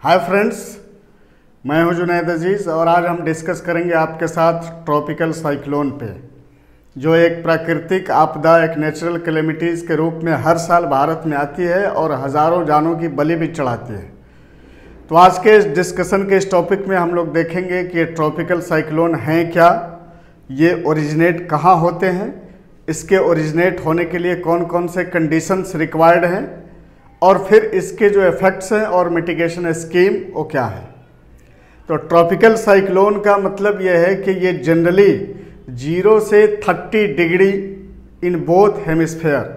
Hi friends, मैं हूं जुनैद अजीज़ और आज हम डिस्कस करेंगे आपके साथ ट्रॉपिकल साइक्लोन पे, जो एक प्राकृतिक आपदा, एक नेचुरल कैलेमिटीज़ के रूप में हर साल भारत में आती है और हज़ारों जानों की बलि भी चढ़ाती है। तो आज के इस डिस्कशन के इस टॉपिक में हम लोग देखेंगे कि ये ट्रॉपिकल साइक्लोन हैं क्या, ये ओरिजिनेट कहाँ होते हैं, इसके ओरिजिनेट होने के लिए कौन कौन से कंडीशंस रिक्वायर्ड हैं और फिर इसके जो इफ़ेक्ट्स हैं और मिटिगेशन स्कीम वो क्या है। तो ट्रॉपिकल साइक्लोन का मतलब ये है कि ये जनरली 0 से 30 डिग्री इन बोथ हेमिस्फेयर,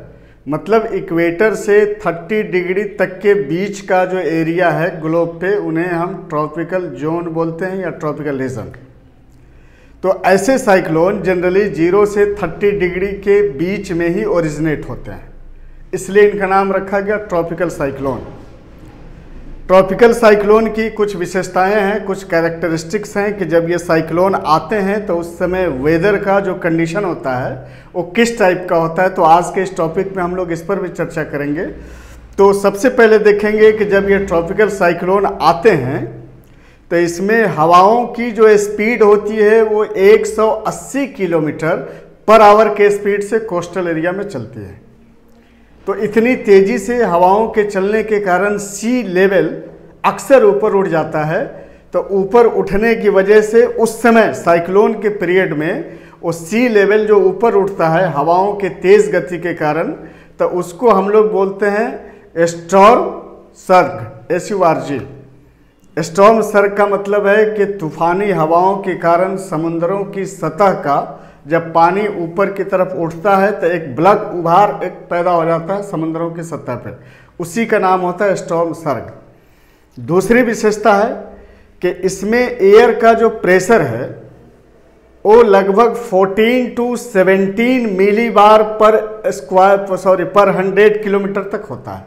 मतलब इक्वेटर से 30 डिग्री तक के बीच का जो एरिया है ग्लोब पे, उन्हें हम ट्रॉपिकल जोन बोलते हैं या ट्रॉपिकल रीजन। तो ऐसे साइक्लोन जनरली 0 से 30 डिग्री के बीच में ही ओरिजिनेट होते हैं, इसलिए इनका नाम रखा गया ट्रॉपिकल साइक्लोन। ट्रॉपिकल साइक्लोन की कुछ विशेषताएं हैं, कुछ कैरेक्टरिस्टिक्स हैं कि जब ये साइक्लोन आते हैं तो उस समय वेदर का जो कंडीशन होता है वो किस टाइप का होता है। तो आज के इस टॉपिक में हम लोग इस पर भी चर्चा करेंगे। तो सबसे पहले देखेंगे कि जब ये ट्रॉपिकल साइक्लोन आते हैं तो इसमें हवाओं की जो स्पीड होती है वो 180 किलोमीटर पर आवर के स्पीड से कोस्टल एरिया में चलती है। तो इतनी तेज़ी से हवाओं के चलने के कारण सी लेवल अक्सर ऊपर उठ जाता है। तो ऊपर उठने की वजह से उस समय साइक्लोन के पीरियड में वो सी लेवल जो ऊपर उठता है हवाओं के तेज़ गति के कारण, तो उसको हम लोग बोलते हैं स्टॉर्म सर्ग, SURG। स्टॉर्म सर्ग का मतलब है कि तूफानी हवाओं के कारण समुद्रों की सतह का जब पानी ऊपर की तरफ उठता है तो एक ब्लक उभार एक पैदा हो जाता है समुद्रों की सतह पर, उसी का नाम होता है स्टॉर्म सर्ग। दूसरी विशेषता है कि इसमें एयर का जो प्रेशर है वो लगभग 14 to 17 मिलीबार पर 100 किलोमीटर तक होता है,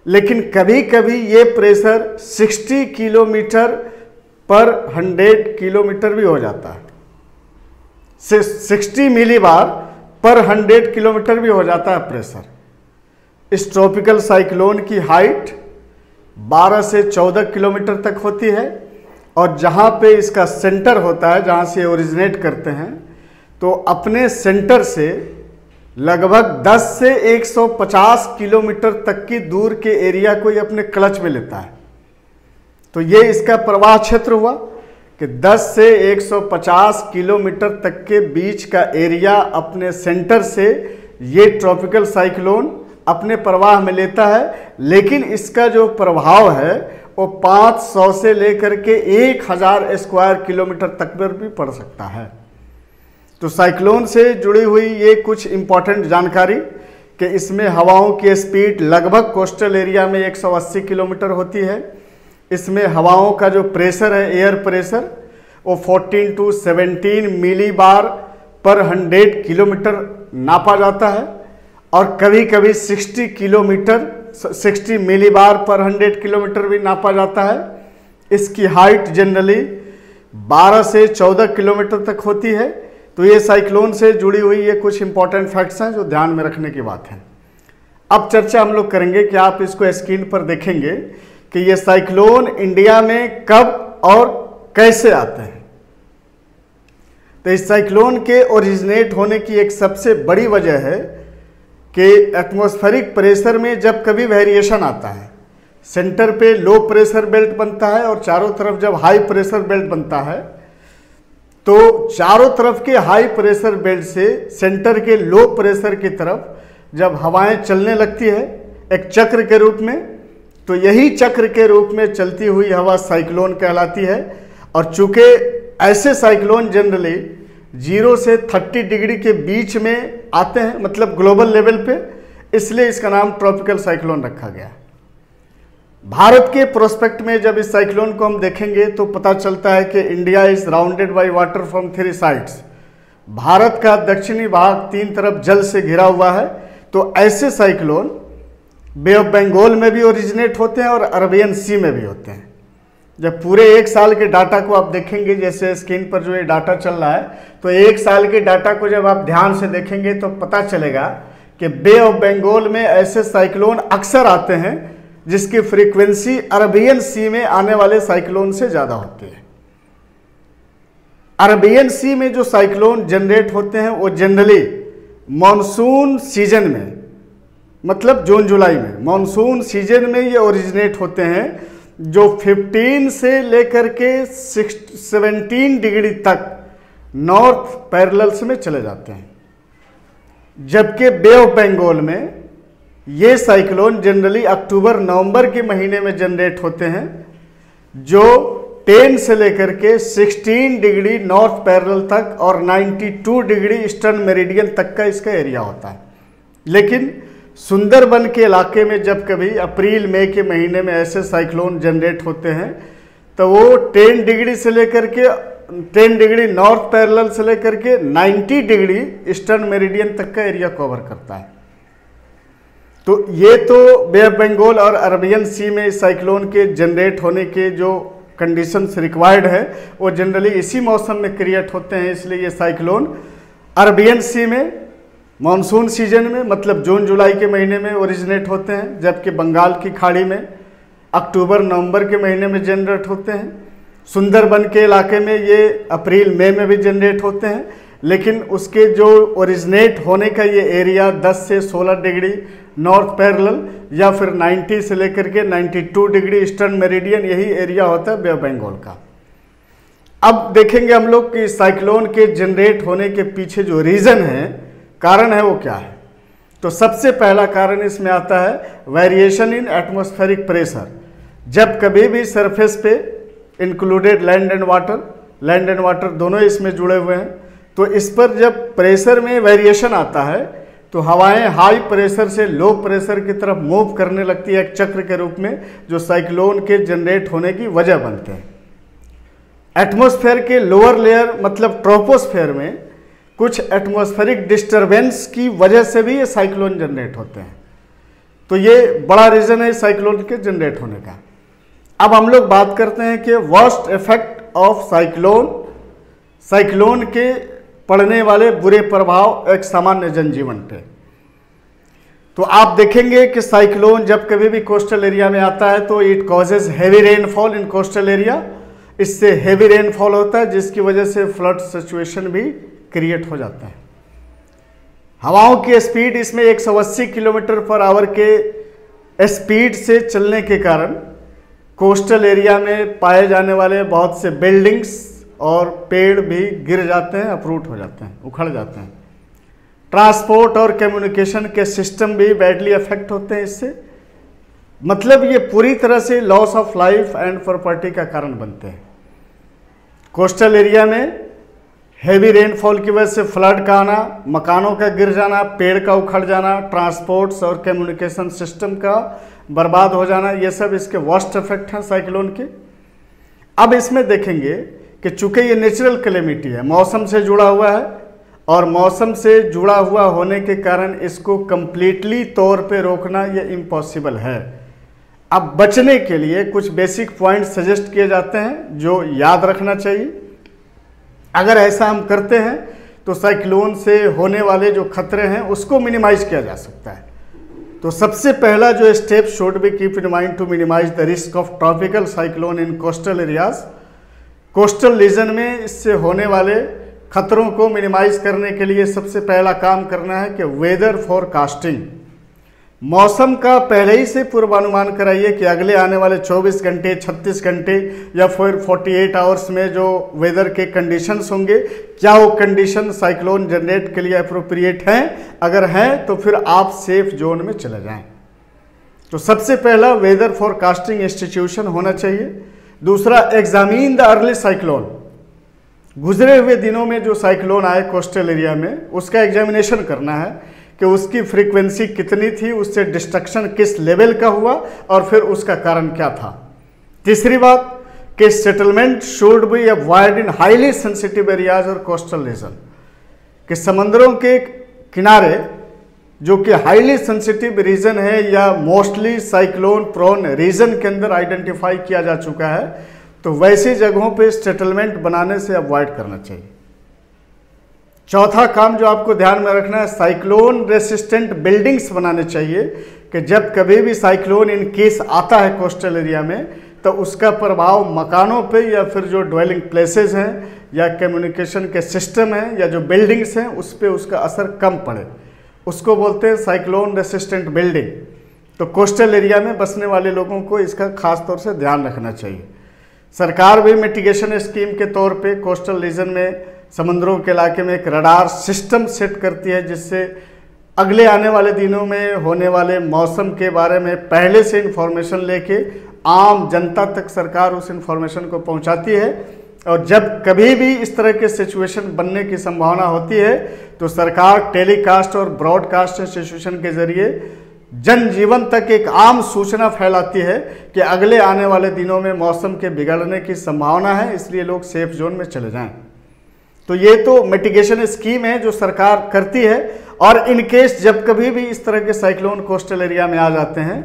लेकिन कभी कभी ये प्रेशर 60 किलोमीटर पर 100 किलोमीटर भी हो जाता है, 60 मिलीबार पर 100 किलोमीटर भी हो जाता है प्रेशर। इस ट्रॉपिकल साइक्लोन की हाइट 12 से 14 किलोमीटर तक होती है और जहाँ पे इसका सेंटर होता है, जहाँ से ओरिजिनेट करते हैं, तो अपने सेंटर से लगभग 10 से 150 किलोमीटर तक की दूर के एरिया को ये अपने क्लच में लेता है। तो ये इसका प्रवाह क्षेत्र हुआ कि 10 से 150 किलोमीटर तक के बीच का एरिया अपने सेंटर से ये ट्रॉपिकल साइक्लोन अपने प्रवाह में लेता है। लेकिन इसका जो प्रभाव है वो 500 से लेकर के 1000 स्क्वायर किलोमीटर तक पर भी पड़ सकता है। तो साइक्लोन से जुड़ी हुई ये कुछ इंपॉर्टेंट जानकारी कि इसमें हवाओं की स्पीड लगभग कोस्टल एरिया में 180 किलोमीटर होती है। इसमें हवाओं का जो प्रेशर है, एयर प्रेशर, वो 14 to 17 मिलीबार पर 100 किलोमीटर नापा जाता है और कभी कभी 60 मिलीबार पर 100 किलोमीटर भी नापा जाता है। इसकी हाइट जनरली 12 से 14 किलोमीटर तक होती है। तो ये साइक्लोन से जुड़ी हुई ये कुछ इंपॉर्टेंट फैक्ट्स हैं जो ध्यान में रखने की बात है। अब चर्चा हम लोग करेंगे कि आप इसको स्क्रीन पर देखेंगे कि ये साइक्लोन इंडिया में कब और कैसे आते हैं। तो इस साइक्लोन के ओरिजिनेट होने की एक सबसे बड़ी वजह है कि एटमॉस्फेरिक प्रेशर में जब कभी वेरिएशन आता है, सेंटर पे लो प्रेशर बेल्ट बनता है और चारों तरफ जब हाई प्रेशर बेल्ट बनता है, तो चारों तरफ के हाई प्रेशर बेल्ट से सेंटर के लो प्रेशर की तरफ जब हवाएं चलने लगती है एक चक्र के रूप में, तो यही चक्र के रूप में चलती हुई हवा साइक्लोन कहलाती है। और चूंकि ऐसे साइक्लोन जनरली 0 से 30 डिग्री के बीच में आते हैं, मतलब ग्लोबल लेवल पे, इसलिए इसका नाम ट्रॉपिकल साइक्लोन रखा गया। भारत के प्रोस्पेक्ट में जब इस साइक्लोन को हम देखेंगे तो पता चलता है कि India is rounded by water from 3 sides. Bharat का दक्षिणी भाग 3 तरफ जल से घिरा हुआ है। तो ऐसे साइक्लोन बे ऑफ बंगाल में भी ओरिजिनेट होते हैं और अरबियन सी में भी होते हैं। जब पूरे एक साल के डाटा को आप देखेंगे, जैसे स्क्रीन पर जो ये डाटा चल रहा है, तो एक साल के डाटा को जब आप ध्यान से देखेंगे तो पता चलेगा कि बे ऑफ बंगाल में ऐसे साइक्लोन अक्सर आते हैं जिसकी फ्रीक्वेंसी अरबियन सी में आने वाले साइक्लोन से ज़्यादा होती है। अरबियन सी में जो साइक्लोन जनरेट होते हैं वो जनरली मॉनसून सीजन में, मतलब जून जुलाई में, मॉनसून सीजन में ये ओरिजिनेट होते हैं, जो 15 से लेकर के 17 डिग्री तक नॉर्थ पैरेलल्स में चले जाते हैं। जबकि बे ऑफ बंगाल में ये साइक्लोन जनरली अक्टूबर नवंबर के महीने में जनरेट होते हैं, जो 10 से लेकर के 16 डिग्री नॉर्थ पैरेलल तक और 92 डिग्री ईस्टर्न मेरिडियन तक का इसका एरिया होता है। लेकिन सुंदरबन के इलाके में जब कभी अप्रैल मई के महीने में ऐसे साइक्लोन जनरेट होते हैं तो वो 10 डिग्री से लेकर के 10 डिग्री नॉर्थ पैरेलल से लेकर के 90 डिग्री ईस्टर्न मेरिडियन तक का एरिया कवर करता है। तो ये तो बे ऑफ बंगाल और अरबियन सी में साइक्लोन के जनरेट होने के जो कंडीशंस रिक्वायर्ड है वो जनरली इसी मौसम में क्रिएट होते हैं, इसलिए ये साइक्लोन अरबियन सी में मानसून सीजन में, मतलब जून जुलाई के महीने में ओरिजिनेट होते हैं, जबकि बंगाल की खाड़ी में अक्टूबर नवंबर के महीने में जनरेट होते हैं। सुंदरबन के इलाके में ये अप्रैल मई में भी जनरेट होते हैं, लेकिन उसके जो ओरिजिनेट होने का ये एरिया 10 से 16 डिग्री नॉर्थ पैरेलल या फिर 90 से लेकर के 92 डिग्री ईस्टर्न मेरिडियन, यही एरिया होता है बे ऑफ बंगाल का। अब देखेंगे हम लोग कि साइक्लोन के जनरेट होने के पीछे जो रीज़न है, कारण है, वो क्या है। तो सबसे पहला कारण इसमें आता है वेरिएशन इन एटमॉस्फेरिक प्रेशर। जब कभी भी सरफेस पे इंक्लूडेड लैंड एंड वाटर दोनों इसमें जुड़े हुए हैं, तो इस पर जब प्रेशर में वेरिएशन आता है तो हवाएं हाई प्रेशर से लो प्रेशर की तरफ मूव करने लगती है एक चक्र के रूप में, जो साइक्लोन के जनरेट होने की वजह बनते हैं। एटमॉस्फेयर के लोअर लेयर मतलब ट्रोपोस्फेयर में कुछ एटमॉस्फेरिक डिस्टरबेंस की वजह से भी ये साइक्लोन जनरेट होते हैं। तो ये बड़ा रीज़न है साइक्लोन के जनरेट होने का। अब हम लोग बात करते हैं कि वर्स्ट इफेक्ट ऑफ साइक्लोन के पड़ने वाले बुरे प्रभाव एक सामान्य जनजीवन पे। तो आप देखेंगे कि साइक्लोन जब कभी भी कोस्टल एरिया में आता है तो it causes heavy rainfall in coastal area. इससे हैवी रेनफॉल होता है, जिसकी वजह से फ्लड सिचुएशन भी क्रिएट हो जाता है। हवाओं की स्पीड इसमें 180 किलोमीटर पर आवर के स्पीड से चलने के कारण कोस्टल एरिया में पाए जाने वाले बहुत से बिल्डिंग्स और पेड़ भी गिर जाते हैं, अपरूट हो जाते हैं, उखड़ जाते हैं। ट्रांसपोर्ट और कम्युनिकेशन के सिस्टम भी बैडली अफेक्ट होते हैं इससे। मतलब ये पूरी तरह से loss of life and property का कारण बनते हैं। कोस्टल एरिया में हेवी रेनफॉल की वजह से फ्लड का आना, मकानों का गिर जाना, पेड़ का उखड़ जाना, ट्रांसपोर्ट्स और कम्युनिकेशन सिस्टम का बर्बाद हो जाना, ये सब इसके वर्स्ट इफेक्ट हैं साइक्लोन के। अब इसमें देखेंगे कि चूंकि ये नेचुरल कैलेमिटी है, मौसम से जुड़ा हुआ है, और मौसम से जुड़ा हुआ होने के कारण इसको कंप्लीटली तौर पे रोकना ये इम्पॉसिबल है। अब बचने के लिए कुछ बेसिक पॉइंट सजेस्ट किए जाते हैं जो याद रखना चाहिए। अगर ऐसा हम करते हैं तो साइक्लोन से होने वाले जो खतरे हैं उसको मिनिमाइज किया जा सकता है। तो सबसे पहला जो step should be keep in mind to minimise the risk of tropical cyclone in coastal areas. Coastal region में इससे होने वाले खतरों को मिनिमाइज करने के लिए सबसे पहला काम करना है कि वेदर फोरकास्टिंग, मौसम का पहले ही से पूर्वानुमान कराइए कि अगले आने वाले 24 घंटे, 36 घंटे या फिर 48 आवर्स में जो वेदर के कंडीशंस होंगे, क्या वो कंडीशन साइक्लोन जनरेट के लिए अप्रोप्रिएट हैं। अगर हैं तो फिर आप सेफ जोन में चले जाएं। तो सबसे पहला वेदर फोरकास्टिंग इंस्टीट्यूशन होना चाहिए। दूसरा, एग्जामिन द अर्ली साइक्लोन, गुजरे हुए दिनों में जो साइक्लोन आए कोस्टल एरिया में उसका एग्जामिनेशन करना है कि उसकी फ्रीक्वेंसी कितनी थी, उससे डिस्ट्रक्शन किस लेवल का हुआ और फिर उसका कारण क्या था। तीसरी बात कि settlement should be avoid in highly sensitive areas और कोस्टल रीजन, कि समंदरों के किनारे जो कि हाईली सेंसिटिव रीजन है या मोस्टली साइक्लोन प्रोन रीजन के अंदर आइडेंटिफाई किया जा चुका है, तो वैसी जगहों पे सेटलमेंट बनाने से अवॉइड करना चाहिए। चौथा काम जो आपको ध्यान में रखना है, साइक्लोन रेसिस्टेंट बिल्डिंग्स बनाने चाहिए कि जब कभी भी साइक्लोन इन केस आता है कोस्टल एरिया में, तो उसका प्रभाव मकानों पे या फिर जो ड्वेलिंग प्लेसेस हैं या कम्युनिकेशन के सिस्टम हैं या जो बिल्डिंग्स हैं उस पर उसका असर कम पड़े। उसको बोलते हैं साइक्लोन रेसिस्टेंट बिल्डिंग। तो कोस्टल एरिया में बसने वाले लोगों को इसका खास तौर से ध्यान रखना चाहिए। सरकार भी मिटिगेशन स्कीम के तौर पे कोस्टल रीजन में समुद्रों के इलाके में एक रडार सिस्टम सेट करती है, जिससे अगले आने वाले दिनों में होने वाले मौसम के बारे में पहले से इंफॉर्मेशन लेके आम जनता तक सरकार उस इंफॉर्मेशन को पहुंचाती है। और जब कभी भी इस तरह के सिचुएशन बनने की संभावना होती है तो सरकार टेलीकास्ट और ब्रॉडकास्ट इंस्टीट्यूशन के जरिए जनजीवन तक एक आम सूचना फैलाती है कि अगले आने वाले दिनों में मौसम के बिगड़ने की संभावना है, इसलिए लोग सेफ जोन में चले जाएं। तो ये तो मिटिगेशन स्कीम है जो सरकार करती है। और इन केस जब कभी भी इस तरह के साइक्लोन कोस्टल एरिया में आ जाते हैं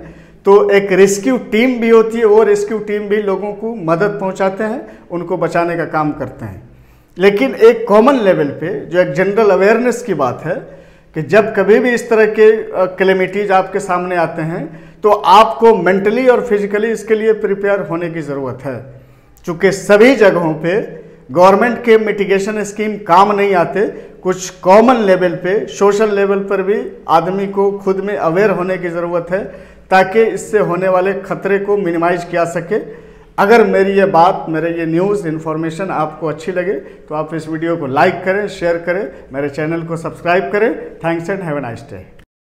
तो एक रेस्क्यू टीम भी होती है, वो रेस्क्यू टीम भी लोगों को मदद पहुंचाते हैं, उनको बचाने का काम करते हैं। लेकिन एक कॉमन लेवल पे जो एक जनरल अवेयरनेस की बात है कि जब कभी भी इस तरह के कैलेमिटीज आपके सामने आते हैं तो आपको मेंटली और फिजिकली इसके लिए प्रिपेयर होने की ज़रूरत है। चूँकि सभी जगहों पे गवर्नमेंट के मिटिगेशन स्कीम काम नहीं आते, कुछ कॉमन लेवल पे सोशल लेवल पर भी आदमी को खुद में अवेयर होने की ज़रूरत है ताकि इससे होने वाले खतरे को मिनिमाइज किया सके। अगर मेरी ये बात, मेरे ये न्यूज़ इन्फॉर्मेशन आपको अच्छी लगे तो आप इस वीडियो को लाइक करें, शेयर करें, मेरे चैनल को सब्सक्राइब करें। Thanks and have a nice day.